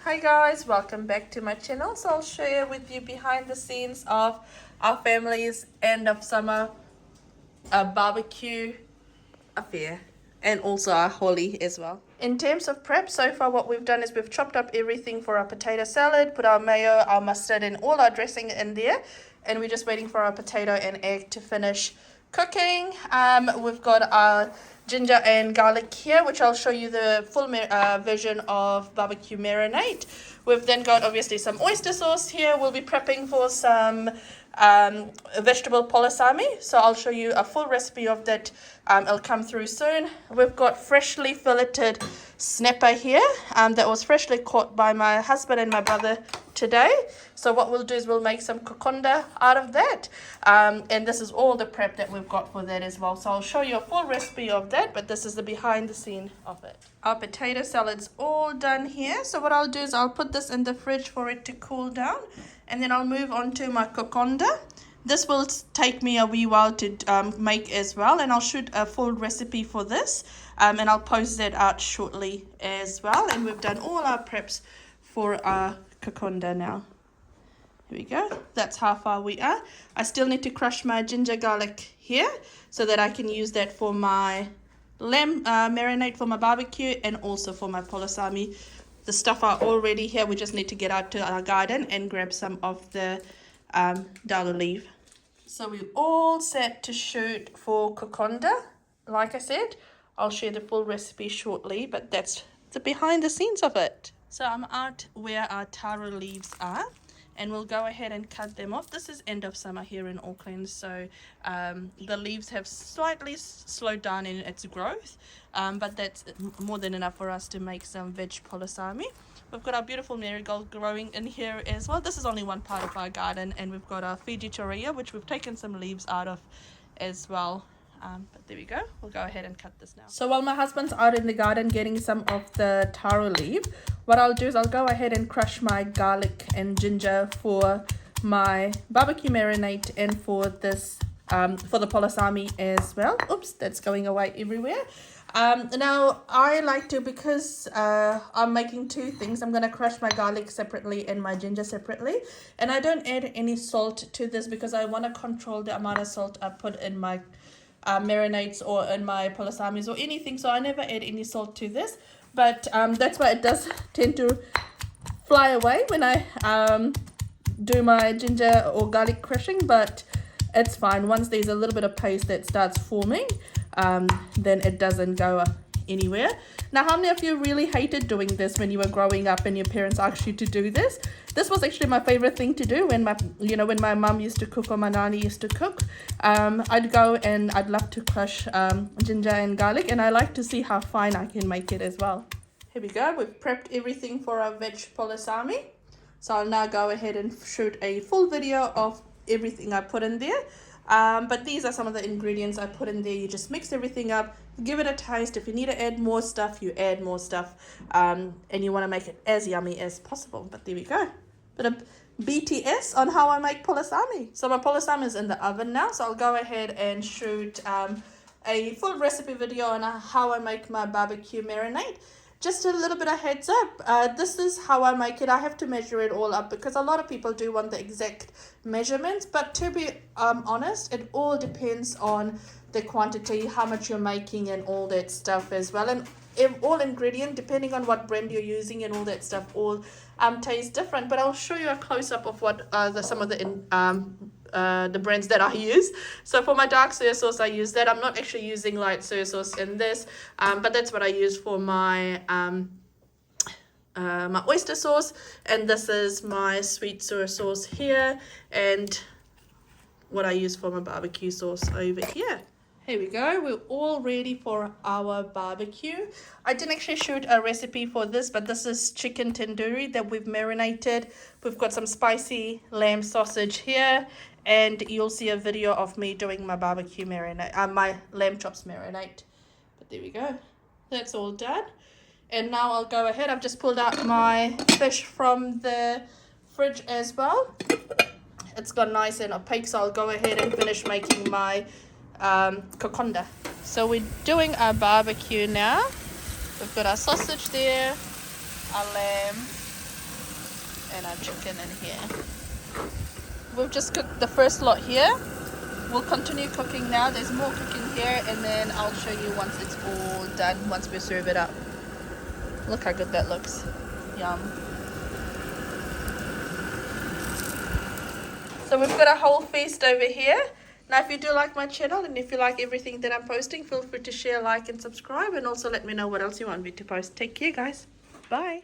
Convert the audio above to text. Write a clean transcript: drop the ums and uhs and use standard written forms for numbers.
Hi guys, welcome back to my channel. So I'll share with you behind the scenes of our family's end of summer barbecue affair and also our Holi as well. In terms of prep, so far what we've done is we've chopped up everything for our potato salad, put our mayo, our mustard and all our dressing in there, and we're just waiting for our potato and egg to finish cooking. We've got our ginger and garlic here, which I'll show you the full version of barbecue marinade. We've then got obviously some oyster sauce here. We'll be prepping for some vegetable polisami, so I'll show you a full recipe of that. It'll come through soon. We've got freshly filleted snapper here that was freshly caught by my husband and my brother today. So what we'll do is we'll make some kokonda out of that, and this is all the prep that we've got for that as well. So I'll show you a full recipe of that, but this is the behind the scene of it. Our potato salad's all done here, so what I'll do is I'll put this in the fridge for it to cool down, and then I'll move on to my kokonda. This will take me a wee while to make as well, and I'll shoot a full recipe for this, and I'll post that out shortly as well. And we've done all our preps for our kokonda now. Here we go. That's how far we are. I still need to crush my ginger garlic here so that I can use that for my lamb marinade for my barbecue and also for my polisami. The stuff are already here. We just need to get out to our garden and grab some of the dalo leaf. So we're all set to shoot for kokonda. Like I said, I'll share the full recipe shortly, but that's the behind the scenes of it. So I'm out where our taro leaves are, and we'll go ahead and cut them off. This is end of summer here in Auckland, so the leaves have slightly slowed down in its growth, but that's more than enough for us to make some veg polisami. We've got our beautiful marigold growing in here as well. This is only one part of our garden, and we've got our Fiji chorea, which we've taken some leaves out of as well. But there we go. We'll go ahead and cut this now. So while my husband's out in the garden getting some of the taro leaf, what I'll do is I'll go ahead and crush my garlic and ginger for my barbecue marinade and for this for the polisami as well. Oops, that's going away everywhere. Now I like to, because I'm making two things, I'm going to crush my garlic separately and my ginger separately, and I don't add any salt to this because I want to control the amount of salt I put in my marinades or in my polisamis or anything, so I never add any salt to this, but that's why it does tend to fly away when I do my ginger or garlic crushing, but it's fine. Once there's a little bit of paste that starts forming, then it doesn't go anywhere. Now, how many of you really hated doing this when you were growing up and your parents asked you to do this? This was actually my favorite thing to do when my mum used to cook or my nani used to cook. I'd go and I'd love to crush ginger and garlic, and I like to see how fine I can make it as well. Here we go. We've prepped everything for our veg polisami. So I'll now go ahead and shoot a full video of everything I put in there. But these are some of the ingredients I put in there. You just mix everything up, give it a taste. If you need to add more stuff, you add more stuff, and you want to make it as yummy as possible. But there we go, bit of BTS on how I make polisami. So my polisami is in the oven now, so I'll go ahead and shoot a full recipe video on how I make my barbecue marinade. Just a little bit of heads up, this is how I make it. I have to measure it all up because a lot of people do want the exact measurements, but to be honest, it all depends on the quantity, how much you're making and all that stuff as well. And all ingredient, depending on what brand you're using and all that stuff, all taste different. But I'll show you a close-up of what some of the brands that I use. So for my dark soy sauce, I use that. I'm not actually using light soy sauce in this, but that's what I use for my my oyster sauce, and this is my sweet soy sauce here, and what I use for my barbecue sauce over here. Here we go, we're all ready for our barbecue. I didn't actually shoot a recipe for this, but this is chicken tandoori that we've marinated. We've got some spicy lamb sausage here, and you'll see a video of me doing my barbecue marinade, my lamb chops marinade. But there we go, that's all done. And now I'll go ahead, I've just pulled out my fish from the fridge as well. It's got nice and opaque, so I'll go ahead and finish making my kokonda. So we're doing our barbecue now. We've got our sausage there, our lamb, and our chicken in here. We've just cooked the first lot here. We'll continue cooking now. There's more cooking here, and then I'll show you once it's all done, once we serve it up. Look how good that looks. Yum. So we've got a whole feast over here. Now if you do like my channel and if you like everything that I'm posting, feel free to share, like and subscribe, and also let me know what else you want me to post. Take care guys. Bye.